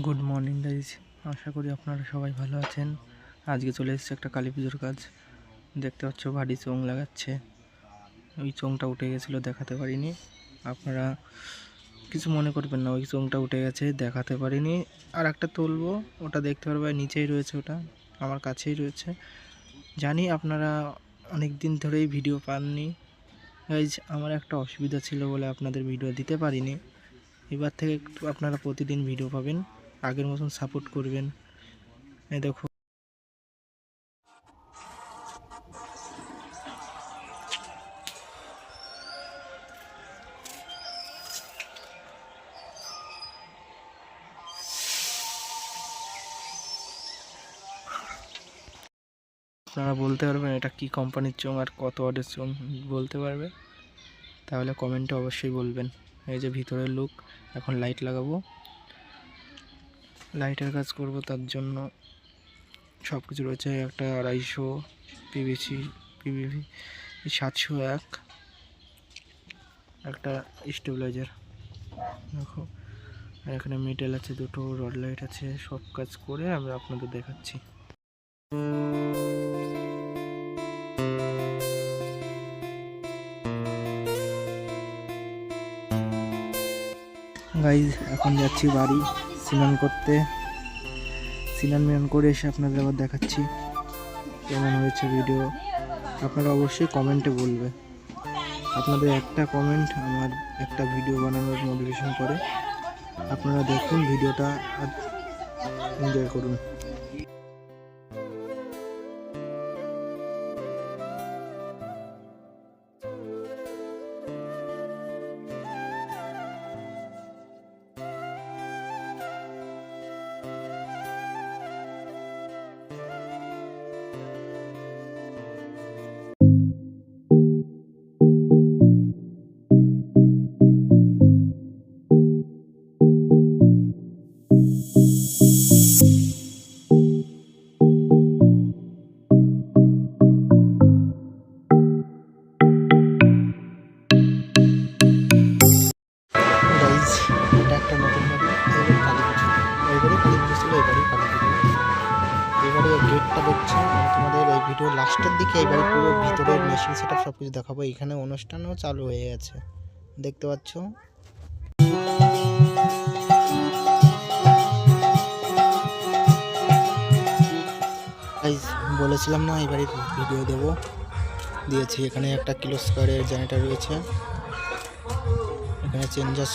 Good morning guys, আশা করি আপনারা সবাই ভালো আছেন। আজকে চলে এসেছে একটা কালী পুজোর কাজ। দেখতে পাচ্ছ ভারী চোঙ লাগাচ্ছে। ওই চোঙটা উঠে গেছিলো, দেখাতে পারিনি। আপনারা কিছু মনে করবেন না, ওই চোঙটা উঠে গেছে, দেখাতে পারিনি। আর একটা তুলবো, ওটা দেখতে পারবে, নিচেই রয়েছে, ওটা আমার কাছেই রয়েছে। জানি আপনারা অনেক দিন ধরেই ভিডিও পাননি গাইজ। আমার একটা অসুবিধা ছিল বলে আপনাদের ভিডিও দিতে পারিনি। এবার থেকে একটু আপনারা প্রতিদিন ভিডিও পাবেন, আগের মতন সাপোর্ট করবেন। এই দেখো, আপনারা বলতে পারবেন এটা কি কোম্পানির চোঙ আর কত ওয়াটের চোঙ বলতে পারবে, তাহলে কমেন্টে অবশ্যই বলবেন। এই যে ভিতরের লুক, এখন লাইট লাগাবো, লাইটের কাজ করব, তার জন্য সব কিছু রয়েছে। একটা 250 পিভিসি 701, একটা স্টেবিলাইজার দেখো, আর এখানে মিডল আছে, দুটো রড লাইট আছে। সব কাজ করে আমি আপনাদের দেখাচ্ছি। গাইজ, এখন যাচ্ছি বাড়ি স্নান করতে। স্নান করে এসে আপনাদের আবার দেখাচ্ছি কেমন হয়েছে ভিডিও। আপনারা অবশ্যই কমেন্টে বলবে, আপনাদের একটা কমেন্ট আমার একটা ভিডিও বানানোর মোটিভেশন করে। আপনারা দেখুন ভিডিওটা আর এনজয় করুন। এটা একটা নতুন বাড়ি, এবারে কালী পুজো, এইবারে কালী পুজো ছিল, এবারেই কালী পুজো। এবারে গেটটা দেখছি তোমাদের এই ভিডিও লাস্টের দিকে। এবারে পুরো ভিতরের মেশিন সেটআপ সব কিছু দেখাবো। এখানে অনুষ্ঠানও চালু হয়ে গেছে, দেখতে পাচ্ছ। বলেছিলাম না এবারে ভিডিও দেবো, দিয়েছি। এখানে একটা কিলো স্কোয়ারের জেনারেটর রয়েছে, এখানে চেঞ্জার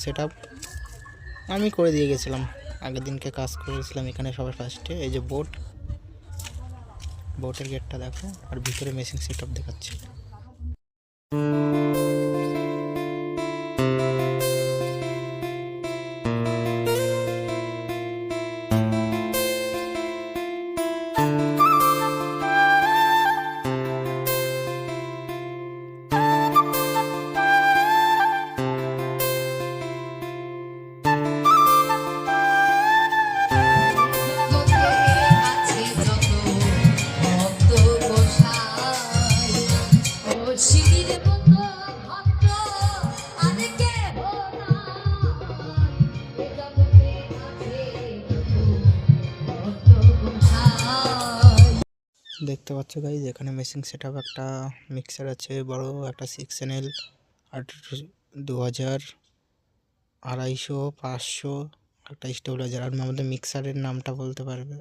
সেটআপ আমি করে দিয়ে গেছিলাম, আগের দিনকে কাজ করেছিলাম এখানে সবার ফার্স্টে। এই যে বোটের গেটটা দেখো, আর ভিতরে মেশিন সেটআপ দেখাচ্ছি। দেখতে পাচ্ছ গাইজ, এখানে মেশিন সেটআপ, একটা মিক্সার আছে বড়, একটা 6 চ্যানেল, আর 2000, 250, 500, একটা স্টেবিলাইজার। আর আমাদের মিক্সারের নামটা বলতে পারবে?